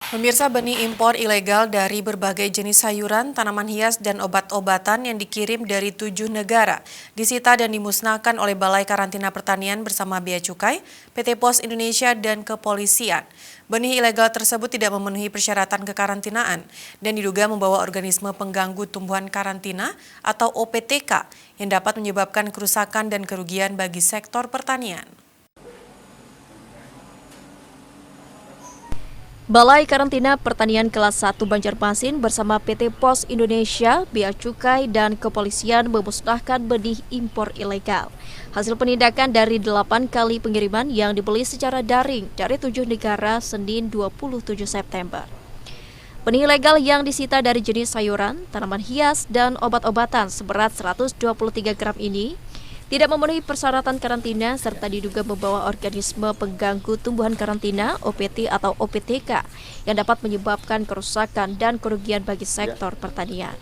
Pemirsa, benih impor ilegal dari berbagai jenis sayuran, tanaman hias, dan obat-obatan yang dikirim dari 7 negara disita dan dimusnahkan oleh Balai Karantina Pertanian bersama Bea Cukai, PT POS Indonesia, dan kepolisian. Benih ilegal tersebut tidak memenuhi persyaratan kekarantinaan dan diduga membawa organisme pengganggu tumbuhan karantina atau OPTK yang dapat menyebabkan kerusakan dan kerugian bagi sektor pertanian. Balai Karantina Pertanian Kelas 1 Banjarmasin bersama PT POS Indonesia, Bea Cukai, dan kepolisian memusnahkan benih impor ilegal. Hasil penindakan dari 8 kali pengiriman yang dibeli secara daring dari 7 negara Senin 27 September. Benih ilegal yang disita dari jenis sayuran, tanaman hias, dan obat-obatan seberat 123 gram ini tidak memenuhi persyaratan karantina serta diduga membawa organisme pengganggu tumbuhan karantina (OPT atau OPTK) yang dapat menyebabkan kerusakan dan kerugian bagi sektor pertanian.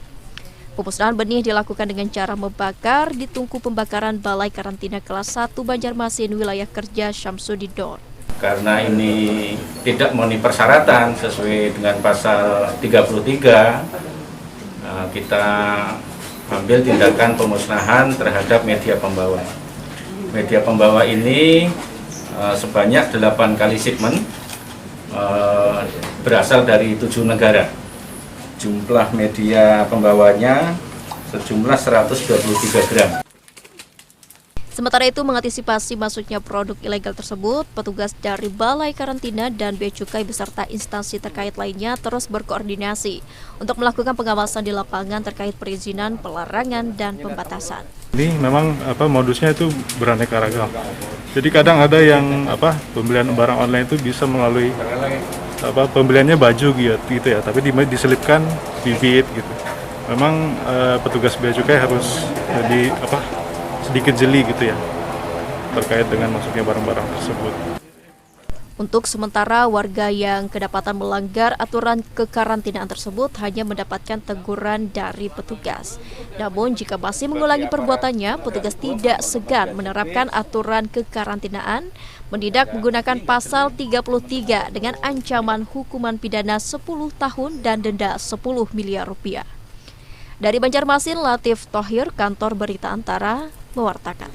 Pemusnahan benih dilakukan dengan cara membakar di tungku pembakaran Balai Karantina Kelas 1 Banjarmasin wilayah kerja Syamsuddin. Karena ini tidak memenuhi persyaratan sesuai dengan pasal 33, kita ambil tindakan pemusnahan terhadap media pembawa. Media pembawa ini sebanyak 8 kali shipment berasal dari 7 negara. Jumlah media pembawanya sejumlah 123 gram. Sementara itu, mengantisipasi masuknya produk ilegal tersebut, petugas dari Balai Karantina dan Bea Cukai beserta instansi terkait lainnya terus berkoordinasi untuk melakukan pengawasan di lapangan terkait perizinan, pelarangan, dan pembatasan. Ini memang modusnya itu beraneka ragam. Jadi kadang ada yang pembelian barang online itu bisa melalui pembeliannya baju gitu ya, tapi diselipkan bibit gitu. Memang petugas Bea Cukai harus sedikit jeli gitu ya terkait dengan masuknya barang-barang tersebut. Untuk sementara, warga yang kedapatan melanggar aturan kekarantinaan tersebut hanya mendapatkan teguran dari petugas. Namun jika masih mengulangi perbuatannya, petugas tidak segan menerapkan aturan kekarantinaan, menindak menggunakan pasal 33 dengan ancaman hukuman pidana 10 tahun dan denda 10 miliar rupiah. Dari Banjarmasin, Latif Thohir, Kantor Berita Antara, mewartakan.